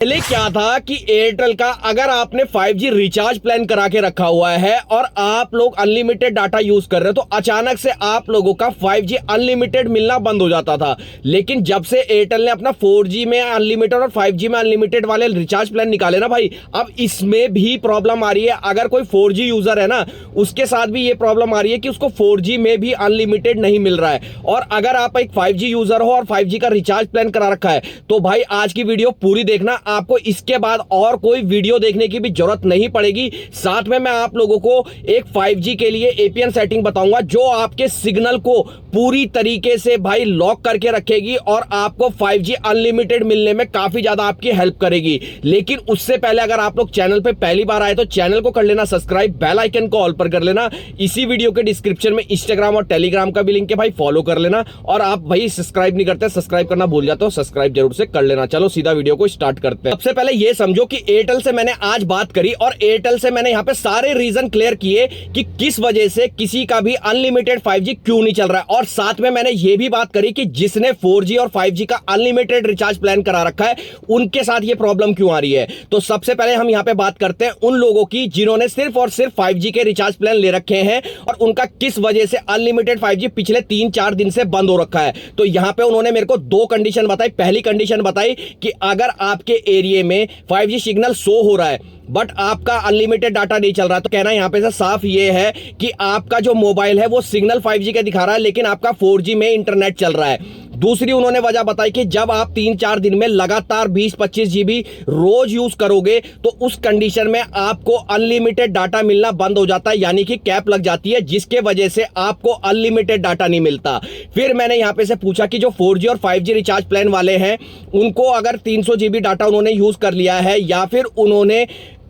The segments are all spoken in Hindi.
पहले क्या था कि एयरटेल का अगर आपने 5G रिचार्ज प्लान करा के रखा हुआ है और आप लोग अनलिमिटेड डाटा यूज कर रहे हो तो अचानक से आप लोगों का 5G अनलिमिटेड मिलना बंद हो जाता था। लेकिन जब से एयरटेल ने अपना 4G में अनलिमिटेड और 5G में अनलिमिटेड वाले रिचार्ज प्लान निकाले ना भाई, अब इसमें भी प्रॉब्लम आ रही है। अगर कोई 4G यूजर है ना, उसके साथ भी ये प्रॉब्लम आ रही है कि उसको 4G में भी अनलिमिटेड नहीं मिल रहा है। और अगर आप एक 5G यूजर हो और 5G का रिचार्ज प्लान करा रखा है तो भाई आज की वीडियो पूरी देखना, आपको इसके बाद और कोई वीडियो देखने की भी जरूरत नहीं पड़ेगी। साथ में मैं आप लोगों को एक 5G के लिए एपीएन सेटिंग बताऊंगा जो आपके सिग्नल को पूरी तरीके से भाई लॉक करके रखेगी और आपको 5G अनलिमिटेड मिलने में काफी ज्यादा आपकी हेल्प करेगी। लेकिन उससे पहले अगर आप लोग चैनल पे पहली बार आए तो चैनल को कर लेना सब्सक्राइब, बेल आइकन को ऑल पर कर लेना। इसी वीडियो के डिस्क्रिप्शन में इंस्टाग्राम और टेलीग्राम का भी लिंक है भाई, फॉलो कर लेना। और आप भाई सब्सक्राइब नहीं करते, सब्सक्राइब करना भूल जाते हो, सब्सक्राइब जरूर से कर लेना। चलो सीधा वीडियो को स्टार्ट करते हैं। सबसे पहले ये समझो कि एयरटेल से मैंने आज बात करी और एयरटेल से मैंने यहां पे सारे रीजन क्लियर किए कि किस वजह से किसी का भी अनलिमिटेड 5G क्यों नहीं चल रहा है। और साथ में मैंने ये भी बात करी कि जिसने 4G और 5G का अनलिमिटेड रिचार्ज प्लान करा रखा है उनके साथ ये प्रॉब्लम क्यों आ रही है। तो सबसे पहले हम यहां पे बात करते हैं उन लोगों की जिन्होंने सिर्फ और सिर्फ 5G के रिचार्ज प्लान ले रखे हैं और उनका किस वजह से अनलिमिटेड 5G पिछले 3-4 दिन से बंद हो रखा है। तो यहां पे उन्होंने मेरे को दो कंडीशन बताई। पहली कंडीशन बताई कि अगर आपके एरिया में 5G सिग्नल शो हो रहा है बट आपका अनलिमिटेड डाटा नहीं चल रहा, तो कहना यहां पे से साफ ये है कि आपका जो मोबाइल है वो सिग्नल 5G का दिखा रहा है लेकिन आपका 4G में इंटरनेट चल रहा है। दूसरी उन्होंने वजह बताई कि जब आप 3-4 दिन में लगातार 20-25 GB रोज यूज करोगे तो उस कंडीशन में आपको अनलिमिटेड डाटा मिलना बंद हो जाता है, यानी कि कैप लग जाती है जिसके वजह से आपको अनलिमिटेड डाटा नहीं मिलता। फिर मैंने यहां पे से पूछा कि जो 4G और 5G रिचार्ज प्लान वाले हैं उनको अगर 300 GB डाटा उन्होंने यूज कर लिया है या फिर उन्होंने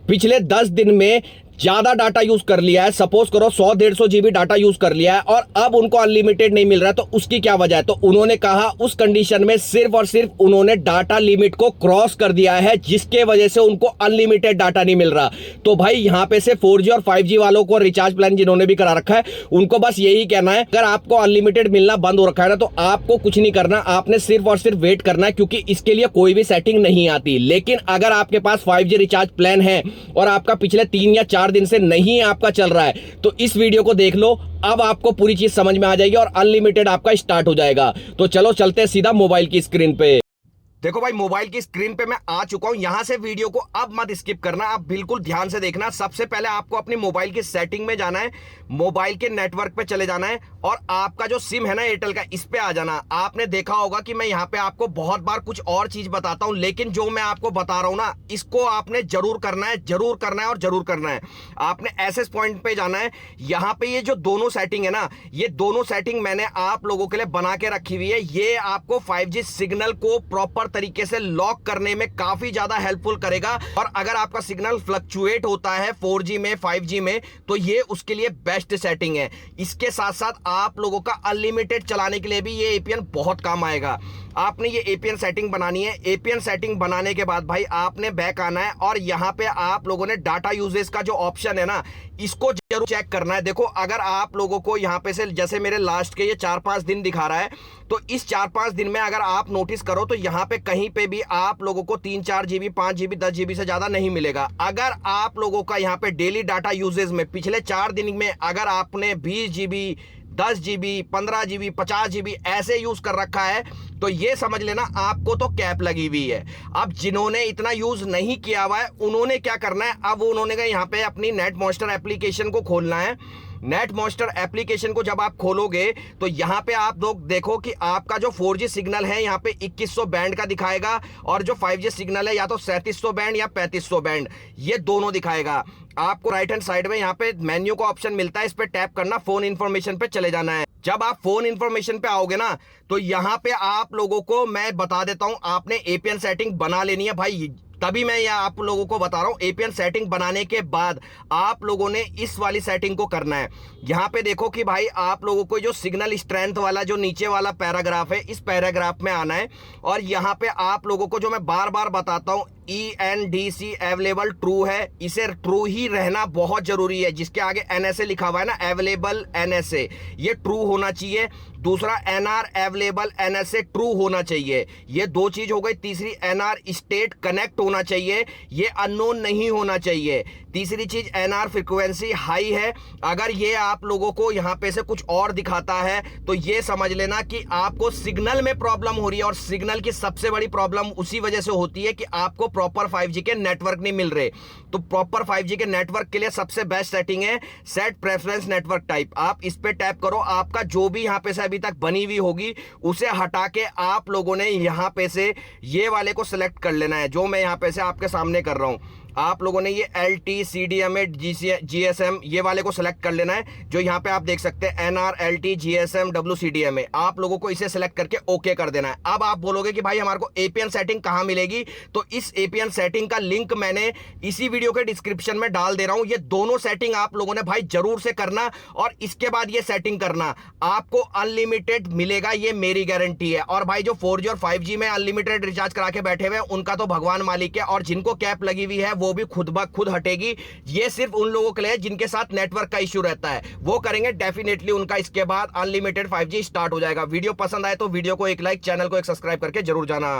पिछले 10 दिन में ज्यादा डाटा यूज कर लिया है, सपोज करो 100-150 GB डाटा यूज कर लिया है और अब उनको अनलिमिटेड नहीं मिल रहा है, तो उसकी क्या वजह है। तो उन्होंने कहा उस कंडीशन में सिर्फ और सिर्फ उन्होंने डाटा लिमिट को क्रॉस कर दिया है जिसके वजह से उनको अनलिमिटेड डाटा नहीं मिल रहा। तो भाई यहां पे से 4G और 5G वालों को रिचार्ज प्लान जिन्होंने भी करा रखा है उनको बस यही कहना है, अगर आपको अनलिमिटेड मिलना बंद हो रखा है ना तो आपको कुछ नहीं करना, आपने सिर्फ और सिर्फ वेट करना है क्योंकि इसके लिए कोई भी सेटिंग नहीं आती। लेकिन अगर आपके पास 5G रिचार्ज प्लान है और आपका पिछले 3 या 4 दिन से नहीं आपका चल रहा है तो इस वीडियो को देख लो, अब आपको पूरी चीज समझ में आ जाएगी और अनलिमिटेड आपका स्टार्ट हो जाएगा। तो चलो चलते हैं सीधा मोबाइल की स्क्रीन पे। देखो भाई मोबाइल की स्क्रीन पे मैं आ चुका हूं। यहां से वीडियो को अब मत स्किप करना, आप बिल्कुल ध्यान से देखना। सबसे पहले आपको अपनी मोबाइल की सेटिंग में जाना है, मोबाइल के नेटवर्क पे चले जाना है और आपका जो सिम है ना एयरटेल का, इस पे आ जाना। आपने देखा होगा कि मैं यहां पे आपको बहुत बार कुछ और चीज बताता हूं, लेकिन जो मैं आपको बता रहा हूं ना इसको आपने जरूर करना है, जरूर करना है और जरूर करना है। आपने एसेस पॉइंट पे जाना है। यहां पे ये जो दोनों सेटिंग है ना, ये दोनों सेटिंग मैंने आप लोगों के लिए बना के रखी हुई है। ये आपको 5G सिग्नल को प्रॉपर तरीके से लॉक करने में काफी ज्यादा हेल्पफुल करेगा। और अगर आपका सिग्नल फ्लक्चुएट होता है 4G में 5G में तो ये उसके लिए बेस्ट सेटिंग है। इसके साथ साथ आप लोगों का अनलिमिटेड चलाने के लिए भी ये एपीएन बहुत काम आएगा। आपने ये एपीएन सेटिंग बनानी है। एपीएन सेटिंग बनाने के बाद भाई आपने बैक आना है और यहां पे आप लोगों ने डाटा यूजेस का जो ऑप्शन है ना इसको जरूर चेक करना है। देखो अगर आप लोगों को यहां पे से जैसे मेरे लास्ट के ये 4-5 दिन दिखा रहा है तो इस 4-5 दिन में अगर आप नोटिस करो तो यहां पे कहीं पे भी आप लोगों को 3-4 GB 5 GB 10 GB से ज्यादा नहीं मिलेगा। अगर आप लोगों का यहां पे डेली डाटा यूजेस में पिछले 4 दिन में अगर आपने 20 GB 10 GB 15 GB 50 GB ऐसे यूज कर रखा है तो ये समझ लेना आपको तो कैप लगी हुई है। अब जिन्होंने इतना यूज नहीं किया हुआ है उन्होंने क्या करना है, अब उन्होंने यहाँ पे अपनी नेट मॉन्स्टर एप्लीकेशन को खोलना है। नेट मॉन्स्टर एप्लीकेशन को जब आप खोलोगे तो यहां पे आप लोग देखो कि आपका जो 4G सिग्नल है यहां पे 2100 बैंड का दिखाएगा और जो 5G सिग्नल है या तो 3700 बैंड या 3500 बैंड, ये दोनों दिखाएगा। आपको राइट हैंड साइड में यहां पे मेन्यू का ऑप्शन मिलता है, इस पे टैप करना, फोन इंफॉर्मेशन पे चले जाना है। जब आप फोन इंफॉर्मेशन पे आओगे ना तो यहां पे आप लोगों को मैं बता देता हूं, आपने एपीएन सेटिंग बना लेनी है भाई। तभी मैं यह आप लोगों को बता रहा हूं। एपीएन सेटिंग बनाने के बाद आप लोगों ने इस वाली सेटिंग को करना है। यहां पे देखो कि भाई आप लोगों को जो सिग्नल स्ट्रेंथ वाला जो नीचे वाला पैराग्राफ है इस पैराग्राफ में आना है और यहां पे आप लोगों को जो मैं बार बार बताता हूं ENDC अवेलेबल ट्रू है, इसे ट्रू ही रहना बहुत जरूरी है। जिसके आगे NSA लिखा हुआ है ना, अवेलेबल NSA, ये ट्रू होना चाहिए। दूसरा NR अवेलेबल NSA ट्रू होना चाहिए। ये दो चीज हो गई। तीसरी NR स्टेट कनेक्ट होना होना चाहिए, ये अननोन नहीं होना चाहिए। तीसरी चीज, एनआर फ्रीक्वेंसी हाई है। अगर ये आप लोगों को यहां पे से कुछ और दिखाता है तो ये समझ लेना कि आपको सिग्नल में प्रॉब्लम हो रही है, और सिग्नल की सबसे बड़ी प्रॉब्लम उसी वजह से होती है कि आपको प्रॉपर 5G के नेटवर्क नहीं मिल रहे। तो प्रॉपर 5G के नेटवर्क के लिए सबसे बेस्ट सेटिंग है सेट प्रेफरेंस नेटवर्क टाइप। आप इस पे टैप करो, आपका जो भी यहां पे से अभी तक बनी हुई होगी उसे हटा के आप लोगों ने यहां पे से ये वाले को सिलेक्ट कर लेना है, जो मैं यहां पे से आपके सामने कर रहा हूं। आप लोगों ने ये LT CDMA GSM ये वाले को सिलेक्ट कर लेना है, जो यहां पे आप देख सकते हैं NR LT GSM WCDMA। आप लोगों को इसे सिलेक्ट करके ओके कर देना है। अब आप बोलोगे कि भाई हमारे को APN सेटिंग कहां मिलेगी, तो इस APN सेटिंग का लिंक मैंने इसी वीडियो के डिस्क्रिप्शन में डाल दे रहा हूं। ये दोनों सेटिंग आप लोगों ने भाई जरूर से करना, और इसके बाद ये सेटिंग करना, आपको अनलिमिटेड मिलेगा, ये मेरी गारंटी है। और भाई जो 4G और 5G में अनलिमिटेड रिचार्ज करा के बैठे हुए हैं उनका तो भगवान मालिक है, और जिनको कैप लगी हुई है वो भी खुद ब खुद हटेगी। ये सिर्फ उन लोगों के लिए जिनके साथ नेटवर्क का इश्यू रहता है, वो करेंगे डेफिनेटली, उनका इसके बाद अनलिमिटेड 5G स्टार्ट हो जाएगा। वीडियो पसंद आए तो वीडियो को एक लाइक, चैनल को एक सब्सक्राइब करके जरूर जाना।